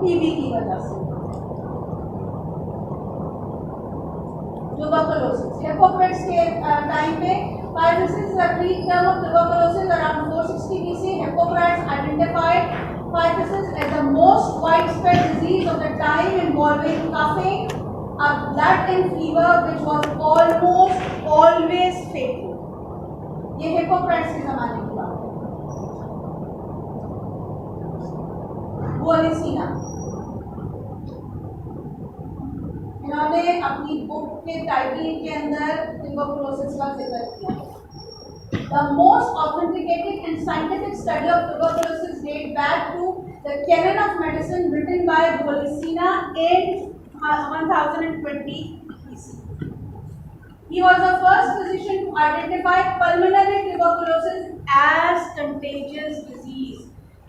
TB की वजह से। ट्यूबरकुलोसिस, हिप्पोक्रेट्स के टाइम में Pyesis is a Greek term of tuberculosis around 460 BC. Hippocrates identified pyesis as the most widespread disease of the time, involving coughing, a blood and fever which was almost always fatal. ये Hippocrates के ज़माने की बात है। वोलिसीना इन्होंने अपनी book के title के अंदर ट्यूबरकुलोसिस का जिक्र किया। The most authenticated and scientific study of tuberculosis dates back to the Canon of Medicine written by Wolicina in 1020 BC. He was the first physician to identify pulmonary tuberculosis as contagious disease.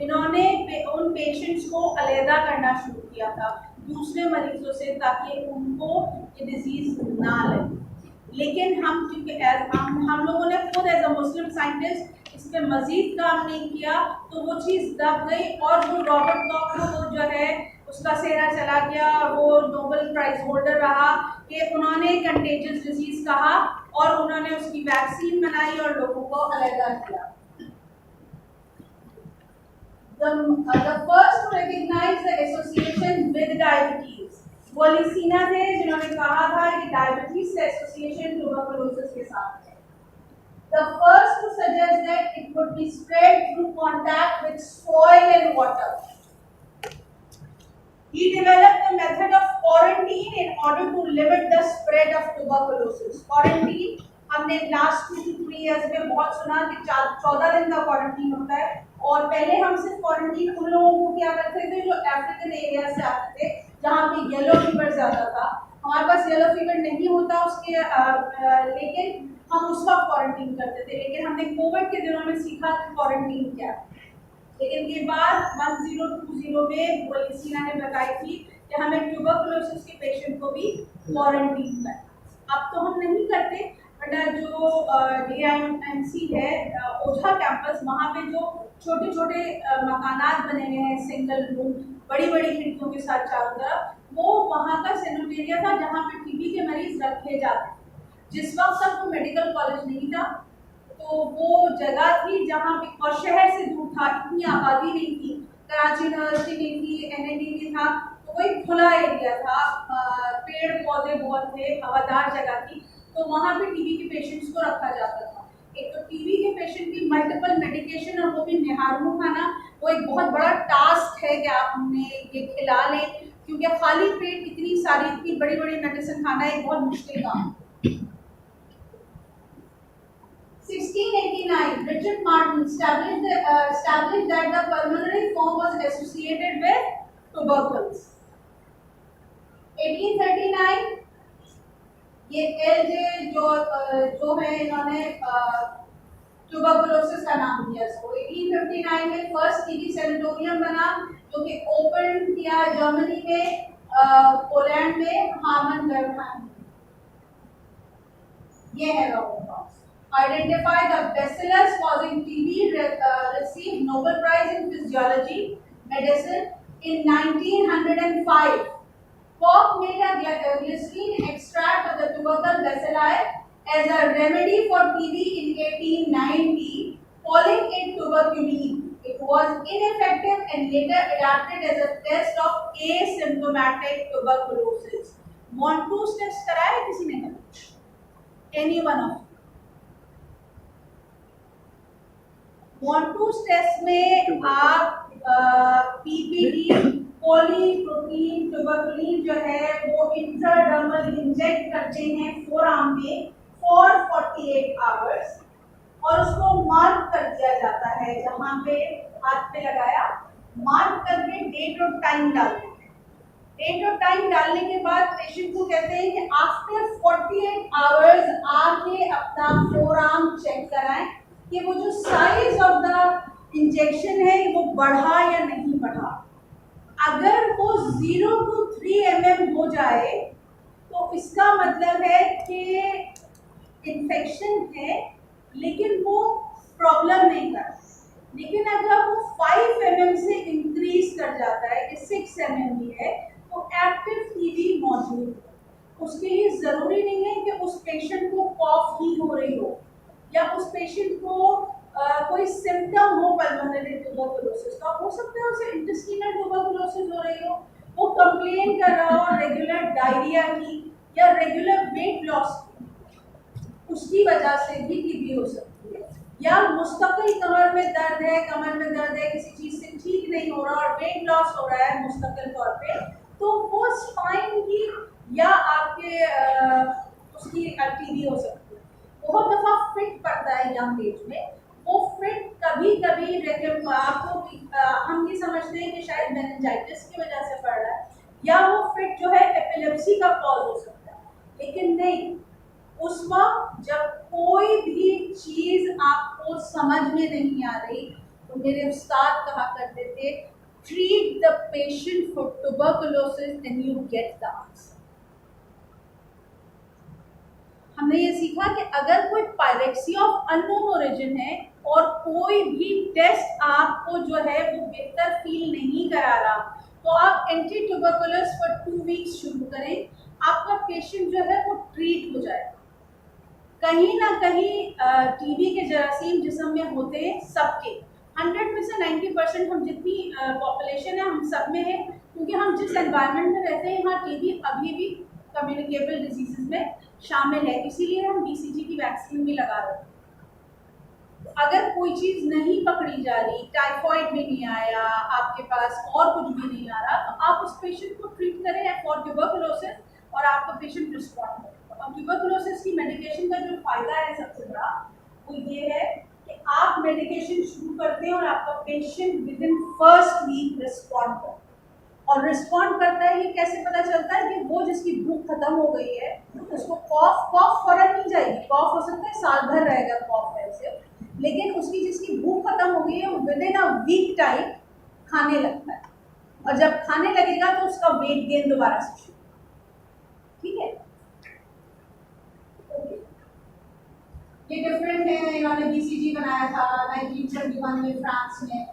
इन्होंने उन patients को अलहदा करना शुरू किया था दूसरे मरीजों से ताकि उनको ये डिजीज ना लगे। लेकिन हम क्योंकि हम लोगों ने खुद एज अ मुस्लिम साइंटिस्ट इस पर मजीद काम नहीं किया तो वो चीज़ दब गई और वो रॉबर्ट कॉक को जो है उसका सेहरा चला गया, वो नोबेल प्राइज होल्डर रहा कि उन्होंने कंटेजियस डिजीज कहा और उन्होंने उसकी वैक्सीन बनाई और लोगों को अलहदा किया। The first to recognize the association with diabetes वोलिसीना थे जिन्होंने कहा था कि डायबिटीज से एसोसिएशन ट्यूबरकुलोसिस के साथ है। The first to suggest that it could be spread through contact with soil and water. He developed a method of quarantine in order to limit the spread of tuberculosis. Quarantine हमने last 2 to 3 years में बहुत सुना कि 14 दिन का quarantine होता है और पहले हम सिर्फ क्वारंटीन उन लोगों को क्या करते थे जो अफ्रीकन एरिया से आते थे जहाँ पे येलो फीवर ज़्यादा था। हमारे पास येलो फीवर नहीं होता उसके लेकिन हम उसका क्वारंटीन करते थे। लेकिन हमने कोविड के दिनों में सीखा कि क्वारंटीन क्या है। लेकिन के बाद 1020 में वोलिसीना ने बताई थी कि हमें ट्यूबरकुलोसिस के पेशेंट को भी क्वारंटीन करना। अब तो हम नहीं करते बट जो DIMC है ओझा कैंपस वहाँ पे जो छोटे छोटे मकानात बने हुए हैं सिंगल रूम बड़ी बड़ी खिड़कियों के साथ चारों तरफ, वो वहाँ का सेनेटेरिया था जहाँ पे टीबी के मरीज रखे जाते थे। जिस वक्त तक वो मेडिकल कॉलेज नहीं था तो वो जगह थी जहाँ पे और शहर से दूर था, इतनी आबादी नहीं थी, कराची यूनिवर्सिटी नहीं थी, NIT नहीं था, तो वो एक खुला एरिया था, पेड़ पौधे बहुत थे, हवादार जगह थी, तो वहाँ पे टीबी के पेशेंट्स को रखा जाता था। एक तो टीबी के पेशेंट की मल्टीपल मेडिकेशन और वो भी निहारू खाना, वो एक बहुत बड़ा टास्क है कि आप उन्हें ये खिला लें क्योंकि खाली पेट इतनी सारी इतनी बड़ी बड़ी मेडिसिन खाना एक बहुत मुश्किल काम है। 1689, Richard Martin established that the pulmonary form was associated with tuberculosis. 1839, ये LJ जो है इन्होंने ट्यूबरकुलोसिस का नाम दिया इसको। 1859 में फर्स्ट टीबी सैनिटोरियम बना जो कि ओपन किया जर्मनी में, पोलैंड में, हार्मन गर्म। ये है Robert identify the bacillus causing TB, received Nobel Prize in Physiology, Medicine in 1905. Koch made a glycerin extract of the tubercle bacilli as a remedy for TB in 1890, calling it tuberculin. It was ineffective and later adapted as a test of asymptomatic tuberculosis. Monto's test कराया किसी ने कभी? Any one of Monto's test में आप PPD पॉलीप्रोटीन tuberculin जो है वो intradermal inject करते हैं फोरआर्म में फॉर 48 आवर्स और उसको मार्क कर दिया जाता है जहाँ पे हाथ पे लगाया, मार्क करके डेट और टाइम डालते हैं। डेट और टाइम डालने के बाद पेशेंट को कहते हैं कि आफ्टर 48 आवर्स आके अपना फोरआर्म चेक कराएं कि वो जो साइज ऑफ द इंजेक्शन है वो बढ़ा या नहीं बढ़ा। अगर वो 0 to 3 mm हो जाए तो इसका मतलब है कि इन्फेक्शन है लेकिन वो प्रॉब्लम नहीं कर। लेकिन अगर वो 5 mm से इंक्रीज कर जाता है कि 6 mm है तो एक्टिव टीबी मौजूद है। उसके लिए जरूरी नहीं है कि उस पेशेंट को कॉफ ही हो रही हो या उस पेशेंट को कोई सिम्टम हो पल्मोनरी ट्यूबरकुलोसिस का, हो सकता है उसे इंटेस्टिनल ट्यूबरकुलोसिस हो रही हो, वो कंप्लेन कर रहा हो रेगुलर डायरिया की या रेगुलर वेट लॉस की, उसकी वजह से भी टीबी हो सकती है। या मुस्तकिल कमर में दर्द है, किसी चीज से ठीक नहीं हो रहा और वेट लॉस हो रहा है मुस्तकिल तौर पे, तो वो स्पाइन की या आपके उसकी टीबी हो सकती है। बहुत दफा फिट पड़ता है यंग एज में, वो फिट कभी कभी आपको हम ये समझते हैं कि शायद मेनिंजाइटिस की वजह से पड़ रहा है या वो फिट जो है एपिलेप्सी का कॉज हो सकता है, लेकिन नहीं, उस वक्त जब कोई भी चीज आपको समझ में नहीं आ रही तो मेरे उस्ताद कहा करते थे, treat the patient for tuberculosis and you get the answer. हमने ये सीखा कि अगर कोई पायरेक्सिया ऑफ अननोन ओरिजिन है और कोई भी टेस्ट आपको जो है वो बेहतर फील नहीं करा रहा, तो आप एंटी ट्यूबरकुलस फॉर 2 वीक्स शुरू करें, आपका पेशेंट जो है वो ट्रीट हो जाएगा। कहीं ना कहीं टीबी के जरासीम जिस्म में होते हैं सबके, 100 में से 90% हम जितनी पॉपुलेशन है हम सब में है, क्योंकि हम जिस एनवायरनमेंट में रहते हैं यहाँ टीबी अभी भी कम्युनिकेबल डिजीजेस में शामिल है, इसीलिए हम बीसीजी की वैक्सीन भी लगा रहे हैं। अगर कोई चीज़ नहीं पकड़ी जा रही, टाइफॉइड भी नहीं आया आपके पास और कुछ भी नहीं आ रहा, तो आप उस पेशेंट को ट्रीट करें फॉर ट्यूबरकुलोसिस और आपका पेशेंट रिस्पॉन्ड करे। और ट्यूबरकुलोसिस की मेडिकेशन का जो फायदा है सबसे बड़ा वो ये है कि आप मेडिकेशन शुरू करते हैं और आपका patient within first week respond करता है। और रिस्पॉन्ड करता है ये कैसे पता चलता है कि वो जिसकी भूख खत्म हो गई है उसको कॉफ फौरन नहीं जाएगी, कॉफ हो सकता है साल भर रहेगा कॉफ ऐसे, लेकिन उसकी जिसकी भूख खत्म हो गई है वो within a week time खाने लगता है, और जब खाने लगेगा तो उसका वेट गेन दोबारा से शुरू। ठीक है, ये डिफरेंट है, इन्होंने बीसीजी बनाया था 1921 में फ्रांस में।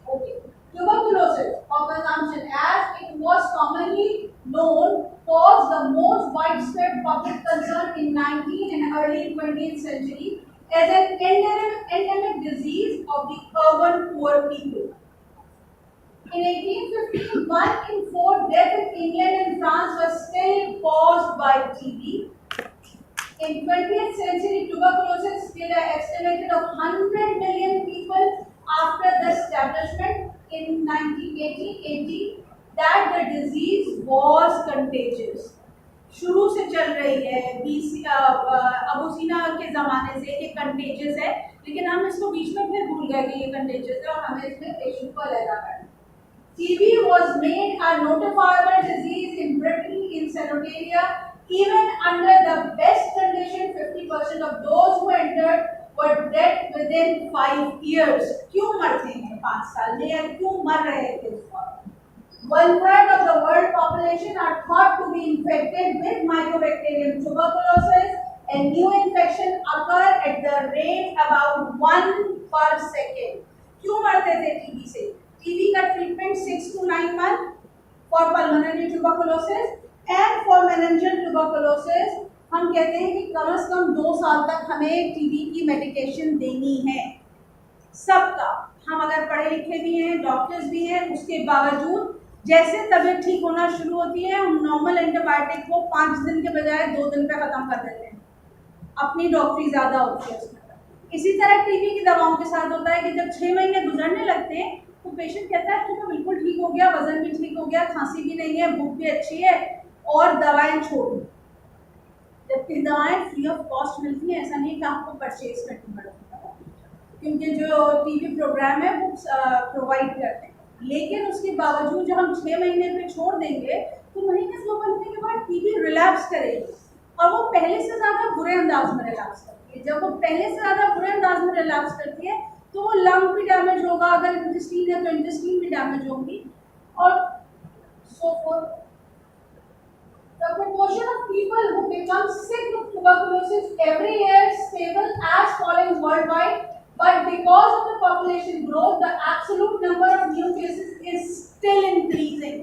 Okay, tuberculosis or consumption as it was commonly known caused the most widespread public concern in 19th and early 20th century as an endemic disease of the urban poor people. In 1815, 1 in 4 deaths in England and France were still caused by TB. In 20th century, tuberculosis still estimated of 100 million people after the establishment in 1980 that the disease was contagious. शुरू से चल रही है अबू सीना के ज़माने से ये कंटेजियस है, लेकिन हम इसको बीच में फिर भूल गए कि ये कंटेजियस है और हमें इसमें पेशेंट को अलग करना। TB was made a notifiable disease in Britain in Sanotaria. Even under the best condition, 50% of those who entered were dead within 5 years. क्यों मरते हैं 5 साल में या क्यों मर रहे थे उस वक्त? 1/3 of the world population are thought to be infected with Mycobacterium tuberculosis, and new infection occur at the rate about 1 per second. क्यों मरते थे टीबी से? टीबी का treatment 6 to 9 months for pulmonary tuberculosis and for meningeal tuberculosis हम कहते हैं कि कम से कम 2 साल तक हमें टीबी की मेडिकेशन देनी है सबका। हम अगर पढ़े लिखे भी हैं, डॉक्टर्स भी हैं, उसके बावजूद जैसे तबीयत ठीक होना शुरू होती है हम नॉर्मल एंटीबायोटिक को 5 दिन के बजाय 2 दिन पे ख़त्म कर देते हैं, अपनी डॉक्टरी ज़्यादा होती है उसमें। इसी तरह टीबी की दवाओं के साथ होता है कि जब 6 महीने गुजरने लगते हैं तो पेशेंट कहता है कि मैं बिल्कुल ठीक हो गया, वजन भी ठीक हो गया, खांसी भी नहीं है, भूख भी अच्छी है और दवाएं छोड़ दी। जबकि दवाएं फ्री ऑफ कॉस्ट मिलती हैं, ऐसा नहीं कि आपको परचेज करनी पड़ती है, क्योंकि जो टीबी प्रोग्राम है वो प्रोवाइड करते हैं। लेकिन उसके बावजूद जब हम 6 महीने पे छोड़ देंगे तो महीने 2 महीने के बाद टीबी रिलैप्स करेगी और वो पहले से ज़्यादा बुरे अंदाज में रिलैप्स करती है। जब वो पहले से ज़्यादा बुरे अंदाज में रिलैप्स करती है तो वो लंग भी डैमेज होगा, अगर इंटेस्टीन है तो इंटेस्टीन भी डैमेज होगी और so forth. The proportion of people who become sick with tuberculosis every year is stable as falling worldwide, but because of the population growth, the absolute number of new cases is still increasing.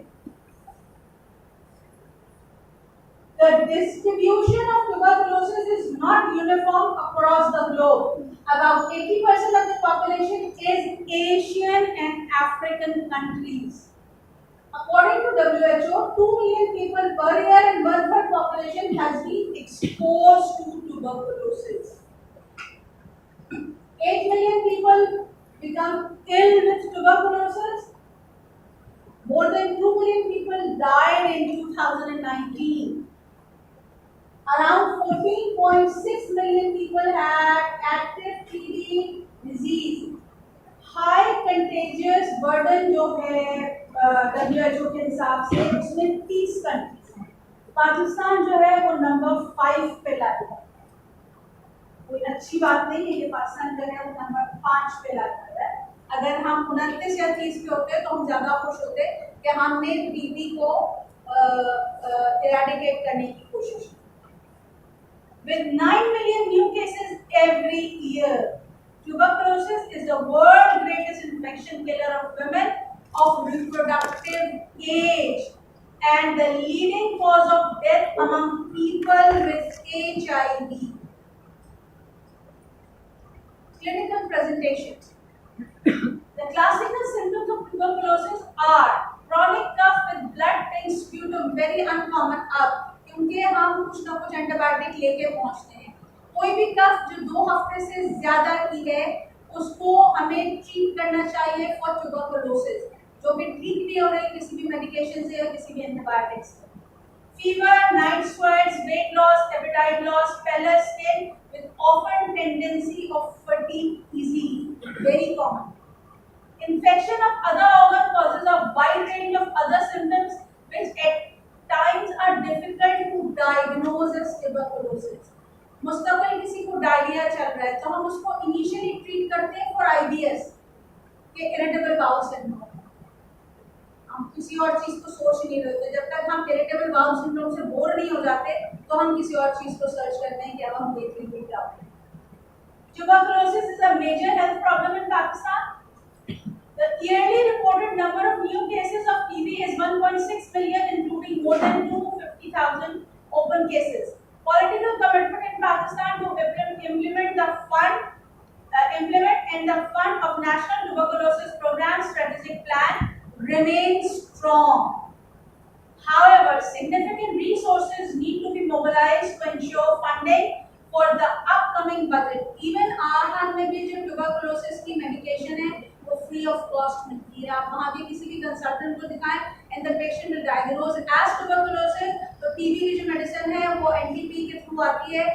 distribution of tuberculosis is not uniform across the globe. About 80% of the population is Asian and African countries. According to WHO, 2 million people per year in worldwide population has been exposed to tuberculosis. 8 million people become ill with tuberculosis. More than 2 million people died in 2019. Around 14.6 million people had active TB disease. High contagious burden जो है WHO के हिसाब से उसमें 30 countries हैं. पाकिस्तान जो है वो नंबर 5 पे लाया है. कोई अच्छी बात नहीं है कि पाकिस्तान जो है वो नंबर 5 पे लाया है. अगर हम 29 या 30 पे होते तो हम ज़्यादा खुश होते कि हमने टीबी को इरेडिकेट करने की कोशिश की. With 9 million new cases every year, tuberculosis is the world's greatest infection killer of women of reproductive age and the leading cause of death among people with HIV. Clinical presentation. The classical symptoms of tuberculosis are chronic cough with blood pink sputum, very uncommon अब क्योंकि हम कुछ ना कुछ antibiotic लेके पहुंचते हैं. कोई भी कफ जो 2 हफ्ते से ज्यादा की है उसको हमें ट्रीट करना चाहिए फॉर ट्यूबरकुलोसिस, जो भी ठीक नहीं हो रही किसी भी मेडिकेशन से या किसी भी एंटीबायोटिक से. Fever, night sweats, weight loss, appetite loss, paler skin with often tendency of fatigue disease, very common. Infection of other organ causes a wide range of other symptoms which at times are difficult to diagnose as tuberculosis. मुस्तकिल किसी को diarrhoea चल रहा है तो हम उसको initially treat करते हैं फॉर आईबीएस के इरिटेबल बाउल सिंड्रोम. हम किसी और चीज को सोच नहीं रहे होते. जब तक हम इरिटेबल बाउल सिंड्रोम से बोर नहीं हो जाते तो हम किसी और चीज को सर्च करते हैं कि अब हम देख लेंगे क्या होता है. Tuberculosis is a major health problem in Pakistan. The yearly reported number of new cases of TB is 1.6 million, including more than 250,000 open cases. Political commitment in Pakistan to implement the fund of National Tuberculosis Program strategic plan remains strong. However, significant resources need to be mobilized to ensure funding for the upcoming budget. Even आहार में भी जो tuberculosis की medication है वो free of cost मिलती है. आप वहाँ भी किसी भी consultant को दिखाएं and the patient will diagnose as tuberculosis. तो TB की जो medicine है वो NTP के through आती है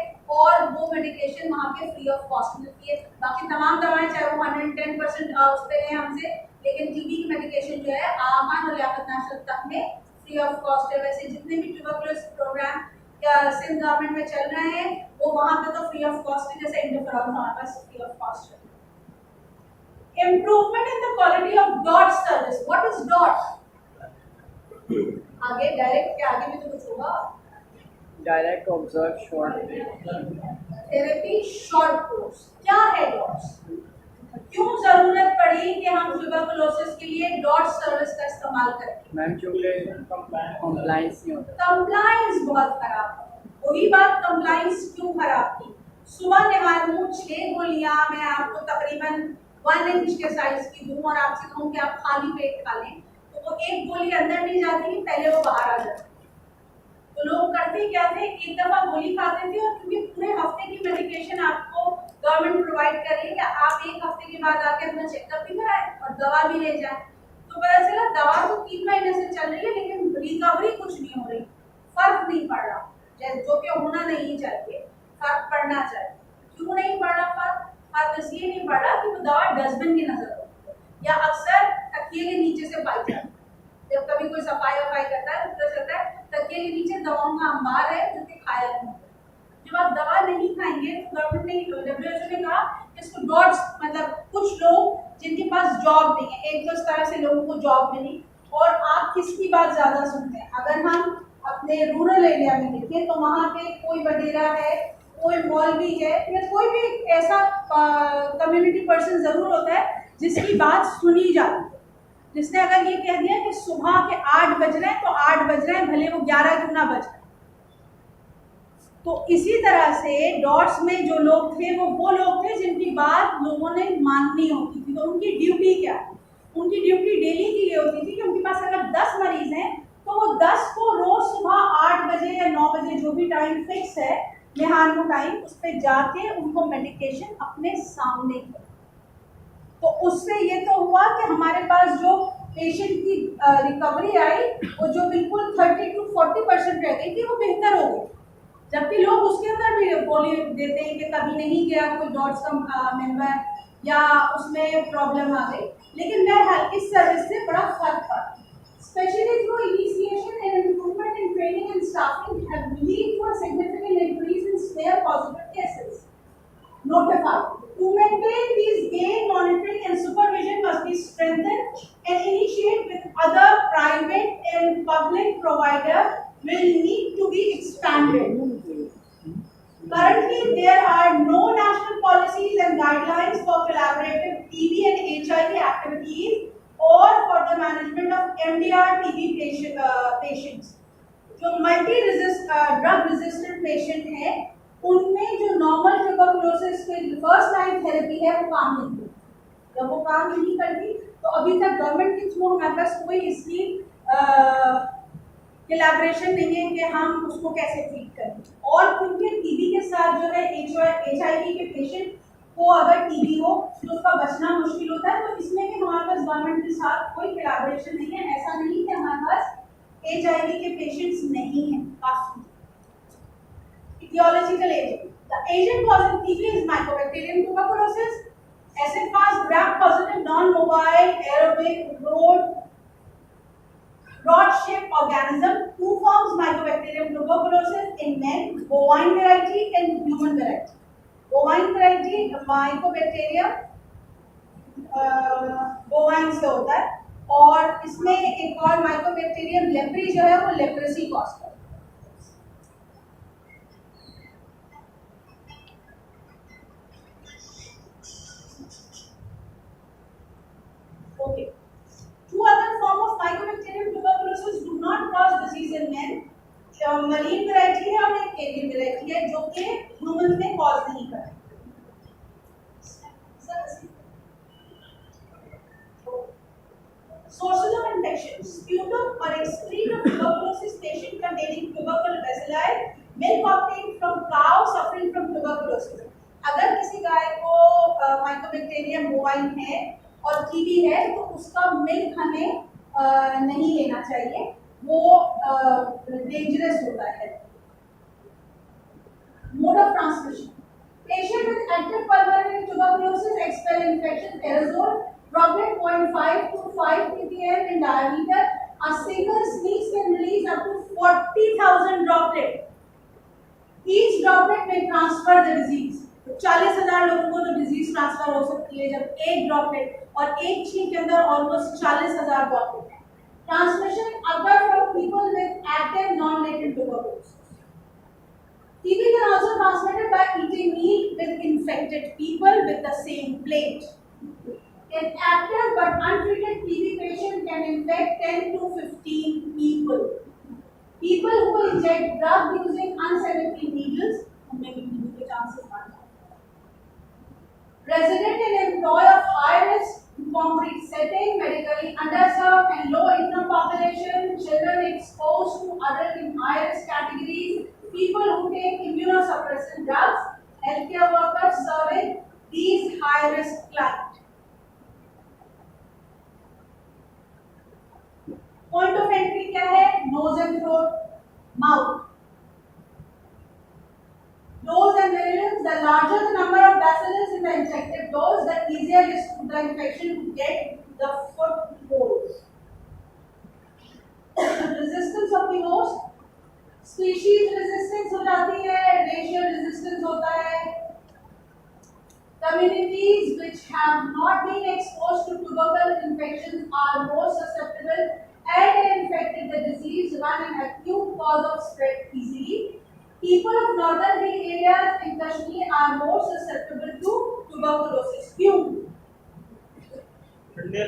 और वो medication वहाँ पे free of cost मिलती है. बाकी तमाम दवाएं चाहे वो 110% उस पे हैं हमसे, लेकिन TB की medication जो है आहार और लियाकत नाशक तक में फ्री ऑफ कॉस्ट है. वैसे जितने भी ट्यूबरकुलोसिस प्रोग्राम या सिंध गवर्नमेंट में चल रहे हैं वो वहाँ पे तो फ्री ऑफ कॉस्ट है. जैसे इंटरफेरॉन हमारे पास फ्री ऑफ कॉस्ट है. Improvement in the quality of dot service. What is dot? आगे डायरेक्ट के आगे भी तो कुछ होगा. Direct observe short therapy short course. क्या है डॉट्स? क्यों जरूरत पड़ी कि हम ट्यूबरकुलोसिस के लिए डॉट सर्विस का इस्तेमाल करें? मैम क्योंकि कंप्लायंस नहीं होता. कंप्लायंस बहुत खराब है. वही बात, कंप्लायंस क्यों खराब थी? सुबह निहारूं 6 गोलियां मैं आपको तकरीबन 1 इंच के साइज की दूं और आपसे कहूं कि आप खाली पेट खा लें तो वो एक गोली अंदर नहीं जाती, पहले वो बाहर आ जाती. तो लोग करते क्या थे, एक दफा गोली खाते थे और क्योंकि पूरे हफ्ते की मेडिकेशन आपको गवर्नमेंट प्रोवाइड कर रही है कि आप एक हफ्ते के बाद आके अपना चेकअप भी कराएं और दवा भी ले जाएं, तो पता चला दवा तो 3 महीने से चल रही है लेकिन रिकवरी कुछ नहीं हो रही, फर्क नहीं पड़ रहा. जो कि होना नहीं चाहिए, फर्क पड़ना चाहिए. क्यों नहीं पड़ रहा फर्क? फर्क इसलिए नहीं पड़ रहा कि वो दवा डस्टबिन की नजर होती है या अक्सर तकिए के नीचे से पाई जाती है. जब कभी कोई सफाई वफाई करता है तो पता चलता है तकिए के नीचे दवाओं का अंबार है जो कि खाया नहीं. जब आप दवा नहीं खाएंगे तो गवर्नमेंट ने WHO ने कहा कि इसको डॉट्स, मतलब कुछ लोग जिनके पास जॉब नहीं है, एक 10 तरह से लोगों को जॉब मिली. और आप किसकी बात ज्यादा सुनते हैं? अगर हम अपने रूरल एरिया में देखें तो वहाँ पे कोई वडेरा है, कोई मौलवी है या कोई भी ऐसा कम्युनिटी पर्सन जरूर होता है जिसकी बात सुनी जाती है, जिसने अगर ये कह दिया कि सुबह के 8 बज रहे हैं तो 8 बज रहे हैं, भले वो 11 क्यों ना बज रहे. तो इसी तरह से डॉट्स में जो लोग थे वो लोग थे जिनकी बात लोगों ने माननी होती थी। तो उनकी ड्यूटी क्या है? उनकी ड्यूटी डेली की ये होती थी कि उनके पास अगर 10 मरीज हैं तो वो 10 को रोज सुबह 8 बजे या 9 बजे जो भी टाइम फिक्स है मेहानो टाइम, उस पर जाके उनको मेडिकेशन अपने सामने करें। तो उससे ये तो हुआ कि हमारे पास जो पेशेंट की रिकवरी आई वो जो बिल्कुल 30 to 40% रह गई थी वो बेहतर हो गई, जबकि लोग उसके अंदर भी बोली देते हैं कि कभी नहीं गया कोई डॉट्स का मेंबर या उसमें प्रॉब्लम आ गई। लेकिन बहरहाल इस सर्विस से बड़ा फर्क पड़ा, specially through initiation and improvement in training and staffing have lead to a significant increase in spare positive cases notified. To maintain these gain, monitoring and supervision must be strengthened and initiate with other private and public provider will need to be expanded. Currently, there are no national policies and guidelines for collaborative TB and HIV activities or for the management of MDR TB patients. जो multi drug resistant patient है उनमें जो normal tuberculosis के first line therapy है वो काम नहीं करती। जब वो काम नहीं करती तो अभी तक गवर्नमेंट के थ्रू हमारे पास कोई इसकी कोलैबोरेशन नहीं है कि हम उसको कैसे ट्रीट करें। और क्योंकि टीबी के साथ जो है HIV के पेशेंट को अगर टीबी हो तो उसका बचना मुश्किल होता है, तो इसमें भी हमारे पास गवर्नमेंट के साथ कोई कोलैबोरेशन नहीं है। ऐसा नहीं कि हमारे पास HIV के पेशेंट्स नहीं हैं, काफी। Etiological agent. The agent causing TB is Mycobacterium tuberculosis. Acid-fast, gram-positive, non-mobile, aerobic, rod-shaped organism. Two forms Mycobacterium tuberculosis in men, bovine variety and human variety. Bovine variety Mycobacterium bovine से होता है, और इसमें एक और Mycobacterium leprae जो है वो leprosy कॉज करता है। Okay. Two other forms of Mycobacterium tuberculosis do not cause disease in men. Marine variety है और एक केरियन वैरायटी है जो कि ह्यूमन में कॉज नहीं करती। Sources of infection: sputum or excrete of tuberculosis patient containing tubercle bacilli, milk obtained from cow suffering from tuberculosis. अगर किसी गाय को माइकोबैक्टीरियम बोवाइन है और टीबी है तो उसका मिल्क हमें नहीं लेना चाहिए, वो डेंजरस होता है। Mode of transmission: patient with active pulmonary tuberculosis expel infection aerosol droplet 0.5 to 5 ppm in diameter. A single sneeze can release up to 40,000 droplets. Each droplet may transfer the disease. 40,000 लोगों को तो disease transfer हो सकती है जब एक droplet, और एक छींक के अंदर ऑलमोस्ट 40,000 ड्रॉपलेट है। ट्रांसमिशन अगर from people with active non latent tuberculosis. TB can also be transmitted by eating meat with infected people with the same plate. An active but untreated TB patient can infect 10 to 15 people. People who inject drug using unsanitary needles, उनमें भी TB के chances बढ़ जाते हैं। Resident and employee of high risk concrete setting, medically underserved and low income population, children exposed to adult in high risk categories, people who take immunosuppressant drugs, healthcare workers serving these high risk clients. Point of entry क्या है? Nose and throat, mouth. Dose and virulence: the larger the number of bacillus in the infected dose, the easier is the infection to get the footholds. Resistance of the host: species resistance हो जाती है, racial resistance होता है। Communities which have not been exposed to tubercle infections are more susceptible and infected the disease run an acute cause of spread easily. People of northern hill areas in Kashmir are more susceptible to tuberculosis. क्यों? ठंडे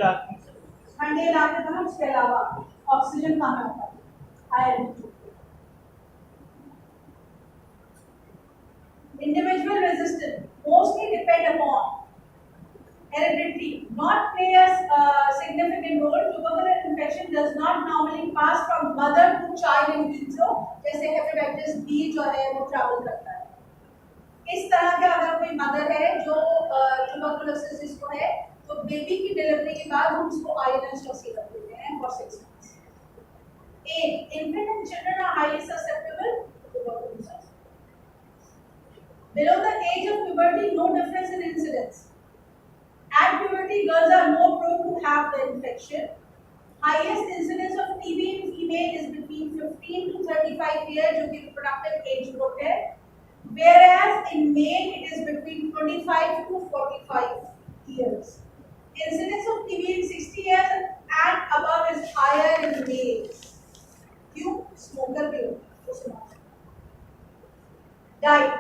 इलाके में उसके अलावा oxygen कम होता है, high altitude. Individual resistance mostly depend upon heredity, not play a significant role. Tubercular infection does not normally pass from mother to child in vitro, जैसे hepatitis B जो है वो travel करता है. इस तरह का अगर कोई मदर है जो ट्यूबरकुलोसिस को है, तो बेबी की डिलीवरी के बाद हम उसको आयरन का सिरप देते हैं for 6 months. Infant and children are highly susceptible to tuberculosis. Below the age of puberty, no difference in incidence. At puberty, girls are more prone to have the infection. Highest incidence of TB in female is between 15 to 35 years, जो कि reproductive age group है. Whereas in male, it is between 25 to 45 years. Incidence of TB in 60 years and above is higher in males. क्यों? Smoker भी हो. Diet.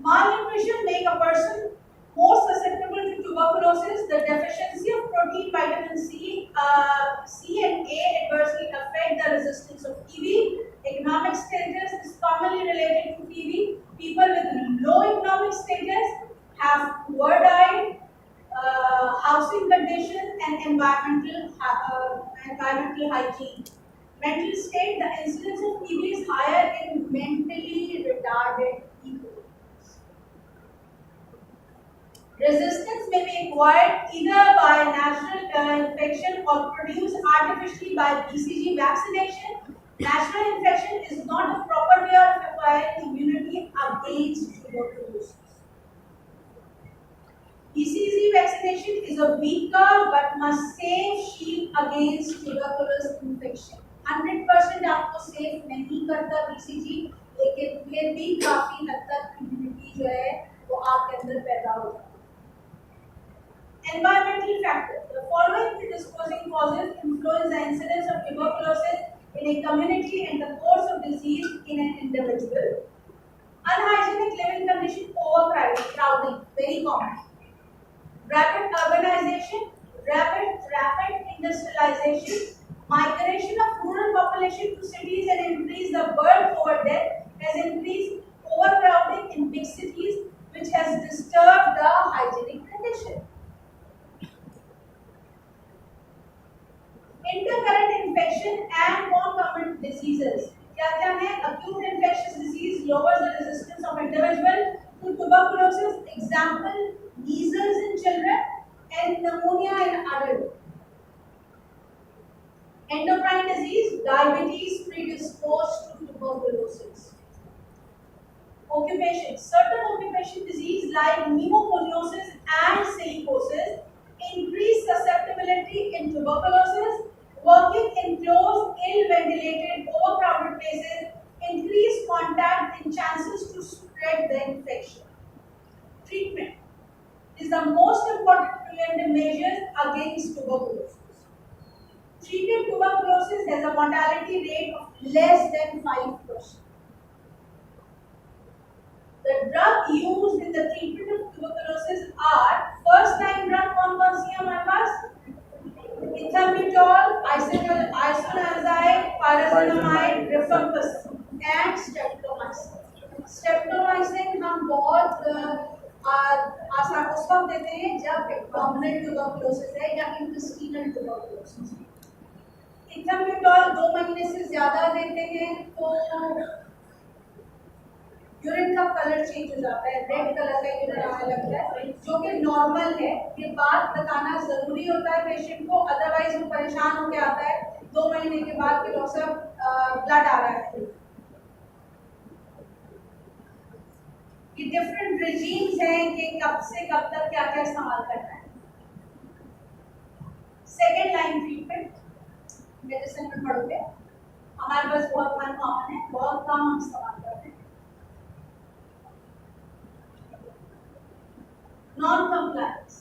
Malnutrition make a person more susceptible to tuberculosis. The deficiency of protein, vitamin C and A adversely affect the resistance of TB. Economic status is commonly related to TB. People with low economic status have poor diet, housing conditions, and environmental hygiene. Mental state, the incidence of TB is higher in mentally retarded people. Resistance may be acquired either by natural infection or produced artificially by BCG vaccination. Natural infection is not a proper way of acquiring immunity against tuberculosis. BCG vaccination is a weaker but must save sheep against tuberculosis infection. 100% आपको safe नहीं करता BCG, लेकिन फिर भी काफी हद तक immunity जो है वो आपके अंदर पैदा हो जाती है. Environmental factors. The following predisposing causes influence the incidence of tuberculosis in a community and the course of disease in an individual. Unhygienic living condition, overcrowding, very common. Rapid urbanization, rapid industrialization, migration of rural population to cities and increase the birth over death has increased overcrowding in big cities, which has disturbed the hygienic condition. Intercurrent infection and concomitant diseases. क्या है? Acute infectious disease lowers the resistance of individual to tuberculosis. Example: measles in children and pneumonia in adults. Endocrine disease, diabetes predisposed to tuberculosis. Occupation. Certain occupation disease like pneumoconiosis and silicosis increase susceptibility in tuberculosis. Working in closed, ill-ventilated, overcrowded places increase contact and chances to spread the infection. Treatment is the most important preventive measures against tuberculosis. Treated tuberculosis has a mortality rate of less than 5%. The drug used in the treatment of tuberculosis are first-line drug कौन-कौन सी है हमारे पास? Ethambutol, isoniazid, pyrazinamide, rifampicin, and streptomycin. Streptomycin हम बहुत आसान उस वक्त देते हैं जब डोमिनेंट ट्यूबरकुलोसिस है या इंटेस्टिनल ट्यूबरकुलोसिस. Ethambutol 2 महीने से ज्यादा देते हैं तो यूरिन का कलर चेंज हो जाता है, रेड कलर का यूरिन आने लगता है, जो कि नॉर्मल है. ये बात बताना जरूरी होता है पेशेंट को, अदरवाइज वो परेशान होकर आता है 2 महीने के बाद कि डॉक्टर साहब ब्लड आ रहा है. ये डिफरेंट रेजीम्स हैं कि कब से कब तक क्या क्या इस्तेमाल करना है. सेकेंड लाइन ट्रीटमेंट मेडिसिन में पढ़ोगे, हमारे पास बहुत अनकॉमन है, बहुत कम हम इस्तेमाल करते हैं. Non-compliance.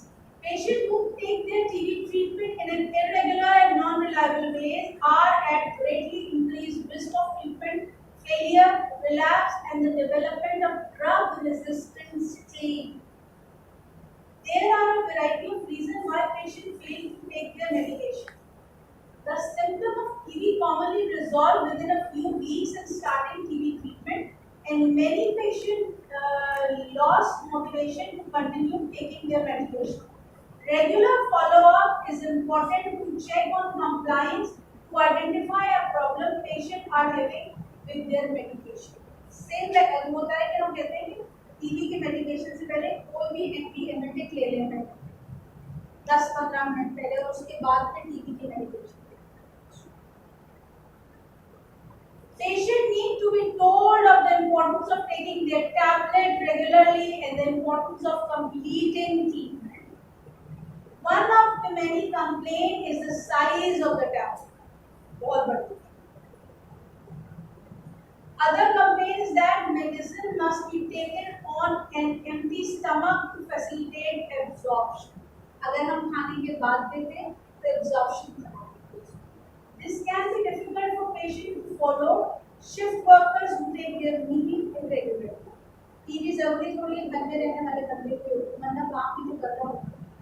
Patients who take their TB treatment in an irregular and non-reliable ways are at greatly increased risk of treatment failure, relapse, and the development of drug-resistant strain. There are a variety of reasons why patients fail to take their medication. The symptoms of TB commonly resolve within a few weeks in starting TB treatment, and many patients lost motivation to continue taking their medication. Regular follow-up is important to check on compliance to identify a problem patient are having with their medication. Same like होता है कि हम कहते हैं कि TB के medication से पहले कोई भी एंटीएमेटिक ले लेना है 10-15 मिनट पहले और उसके बाद फिर टीबी की medication. Patient need to be told of the importance of taking their tablet regularly and the importance of completing treatment. One of the many complaints is the size of the tablet. बहुत बड़ी. Other complaint is that medicine must be taken on an empty stomach to facilitate absorption. अगर हम खाने के बाद देते हैं तो absorption This can be difficult for patients to follow. Shift workers who take their meeting irregularly. TV जरूरी थोड़ी है घर में रहने वाले बंदे को मतलब काम भी तो कर रहा हो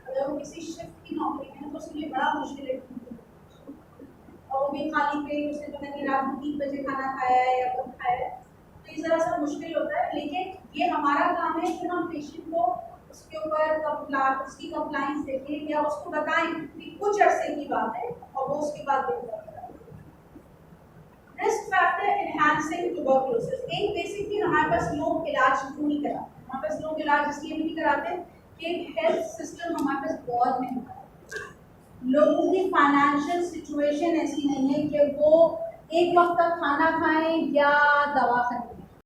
अगर वो किसी शिफ्ट की नौकरी में है तो उसके लिए बड़ा मुश्किल है और वो भी खाली पेट उसने पता नहीं रात में 3 बजे खाना खाया है या कब खाया है तो ये ज़रा सा मुश्किल होता है लेकिन ये हमारा काम है कि हम पेशेंट को उसके ऊपर उसकी कंप्लाइंस देखें या उसको बताएं कि कुछ अरसे की बात है और वो उसके बाद देखता है. Risk factor enhancing tuberculosis. एक बेसिकली हमारे पास लोग इलाज क्यों नहीं कराते हमारे पास लोग इलाज इसलिए नहीं कराते कि हेल्थ सिस्टम हमारे पास बहुत महंगा है. लोगों की फाइनेंशियल सिचुएशन ऐसी नहीं है कि वो एक वक्त का खाना खाएं या दवा खाएं.